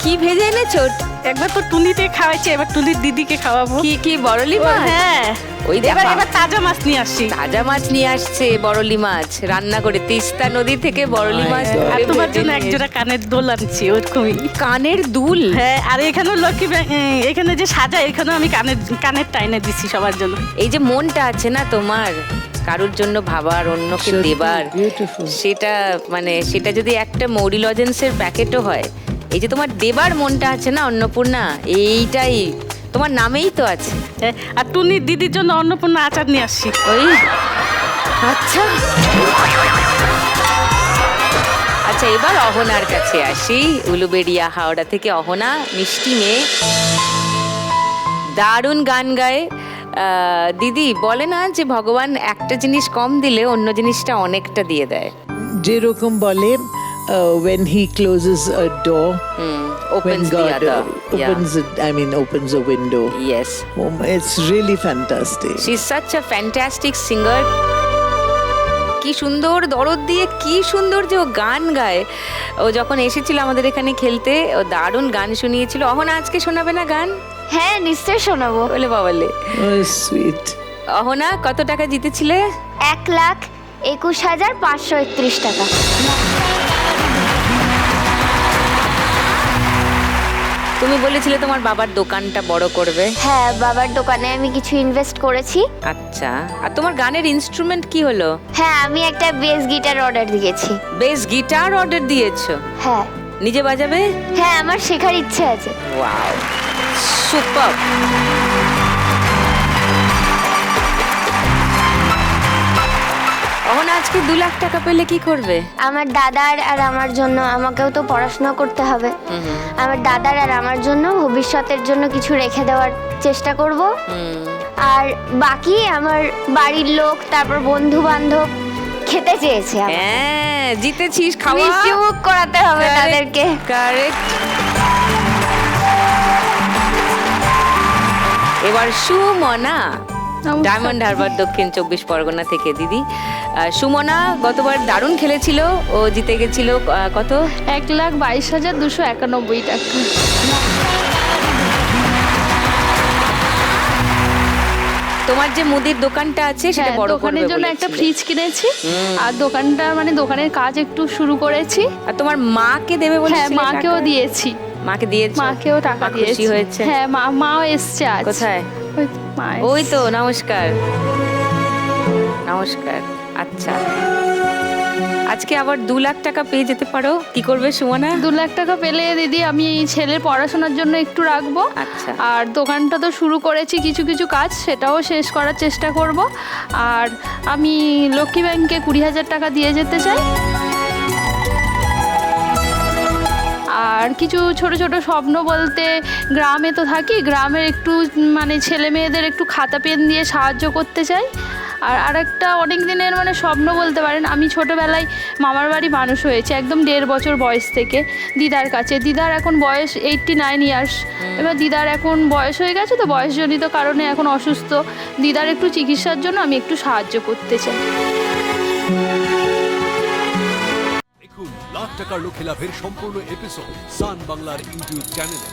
কি ভেজে এনেছো? একবার তো টুনিতে খাওয়াইছি, এবার টুনির দিদিকে খাওয়াবো। কি বড়লি মাছ? হ্যাঁ, ওই এবার দেখো, এবার তাজা মাছ নিয়ে আসছি। তাজা মাছ নিয়ে আসছে, বড়লি মাছ রান্না করে তিস্তা নদী থেকে বড়লি মাছ ধরে আর তোমার ভেজে জন্য নিয়ে একজোড়া কানের দোল আনছি ওরকমই। কানের দুল। হ্যাঁ, আর এখানেও লক্ষ্মী এখানে যে সাজা, এখানেও আমি কানের টাইনে দিচ্ছি সবার জন্য। এই যে মনটা আছে না তোমার কারোর জন্য ভাবার, অন্যকে দেবার, সেটা মানে সেটা যদি একটা মৌরি লজেন্সের প্যাকেটও হয়, এই যে তোমার দেবার মনটা আছে না অন্নপূর্ণা, এইটাই তোমার নামেই তো আছে। হ্যাঁ, আর টুনির দিদির জন্য অন্নপূর্ণা আচার নিয়ে আসছি। ওই আচ্ছা আচ্ছা, এবার অহনার কাছে আসি। উলুবেড়িয়া হাওড়া থেকে অহনা, মিষ্টি মেয়ে, দারুণ গান গায়। দিদি বলে না যে ভগবান একটা জিনিস কম দিলে অন্য জিনিসটা অনেকটা দিয়ে দেয়। যেরকম বলে when he closes a door, when Opens the God other. opens it, I mean opens a window. Yes. It's really fantastic. She's such a fantastic singer. কি সুন্দর দরদ দিয়ে, কি সুন্দর যে ও গান গায়। ও যখন এসেছিল আমাদের এখানে খেলতে, ও দারুণ গান শুনিয়েছিল। অহনা আজকে শোনাবে না গান? হ্যাঁ, নিশ্চয়ই শোনাবো। বলে বাবালে। Oh, sweet. অহনা কত টাকা জিতেছিলে? 1,21,531 টাকা। তুমি বলেছিলে তোমার বাবার দোকানটা বড় করবে। হ্যাঁ, বাবার দোকানে আমি কিছু ইনভেস্ট করেছি। আচ্ছা, আর তোমার গানের ইনস্ট্রুমেন্ট কি হলো? হ্যাঁ, আমি একটা বেস গিটার অর্ডার দিয়েছি। বেস গিটার অর্ডার দিয়েছো? হ্যাঁ নিজে বাজাবে? হ্যাঁ, আমার শেখার ইচ্ছে আছে। Wow, super. অহনা আজকে 2 লাখ টাকা পেলে কি করবে? আমার দাদার আর আমার জন্য, আমাকেও তো পড়াশোনা করতে হবে, আমার দাদার আর আমার জন্য ভবিষ্যতের জন্য কিছু রেখে দেওয়ার চেষ্টা করব। আর বাকি আমার বাড়ির লোক, তারপর বন্ধু বান্ধব খেতে চেয়েছে। হ্যাঁ, জিতেছিস, খাওয়া মিষ্টি মুখ করাতে হবে তাদেরকে। কারেক্ট। এবার সুমনা, ডায়মন্ড হারবার, দক্ষিণ 24 পরগনা থেকে। দিদি, সুমনা গতবার দারুণ খেলেছিল, ও জিতে গেছিল কত? 1,22,291 টাকা। তোমার যে মুদির দোকানটা আছে সেটা বড় করবে দোকানের জন্য একটা ফ্রিজ কিনেছি, আর দোকানটা মানে দোকানের কাজ একটু শুরু করেছি। আর তোমার মাকে দেবে বলে? হ্যাঁ, মাকেও দিয়েছি। মাকে দিয়েছো? মাকেও টাকা দিয়েছি। খুশি হয়েছে? হ্যাঁ, মাও এসছে আজ। কোথায়? ওই তো, নমস্কার নমস্কার। আচ্ছা, আজকে আবার 2 লাখ টাকা পেয়ে যেতে পারো, কি করবে সুমনা? 2 লাখ টাকা পেলে দিদি আমি ছেলের পড়াশোনার জন্য একটু রাখবো। আচ্ছা। আর দোকানটা তো শুরু করেছি, কিছু কিছু কাজ সেটাও শেষ করার চেষ্টা করব। আর আমি লক্ষ্মী ব্যাংকে 20,000 টাকা দিয়ে যেতে চাই। আর কিছু ছোট ছোট স্বপ্ন বলতে, গ্রামে তো থাকি, গ্রামের একটু মানে ছেলে মেয়েদের একটু খাতা পেন দিয়ে সাহায্য করতে চাই। আর আরেকটা অনেক দিনের মানে স্বপ্ন বলতে পারেন, আমি ছোটোবেলায় মামার বাড়ি মানুষ হয়েছে একদম 1.5 বছর বয়স থেকে দিদার কাছে। দিদার এখন বয়স 89 ইয়ার্স। এবার দিদার এখন বয়স হয়ে গেছে, তো বয়সজনিত কারণে এখন অসুস্থ। দিদার একটু চিকিৎসার জন্য আমি একটু সাহায্য করতে চাই। লাখ টাকার লোকে লাভের সম্পূর্ণ এপিসোড সান বাংলার ইউটিউব চ্যানেলে।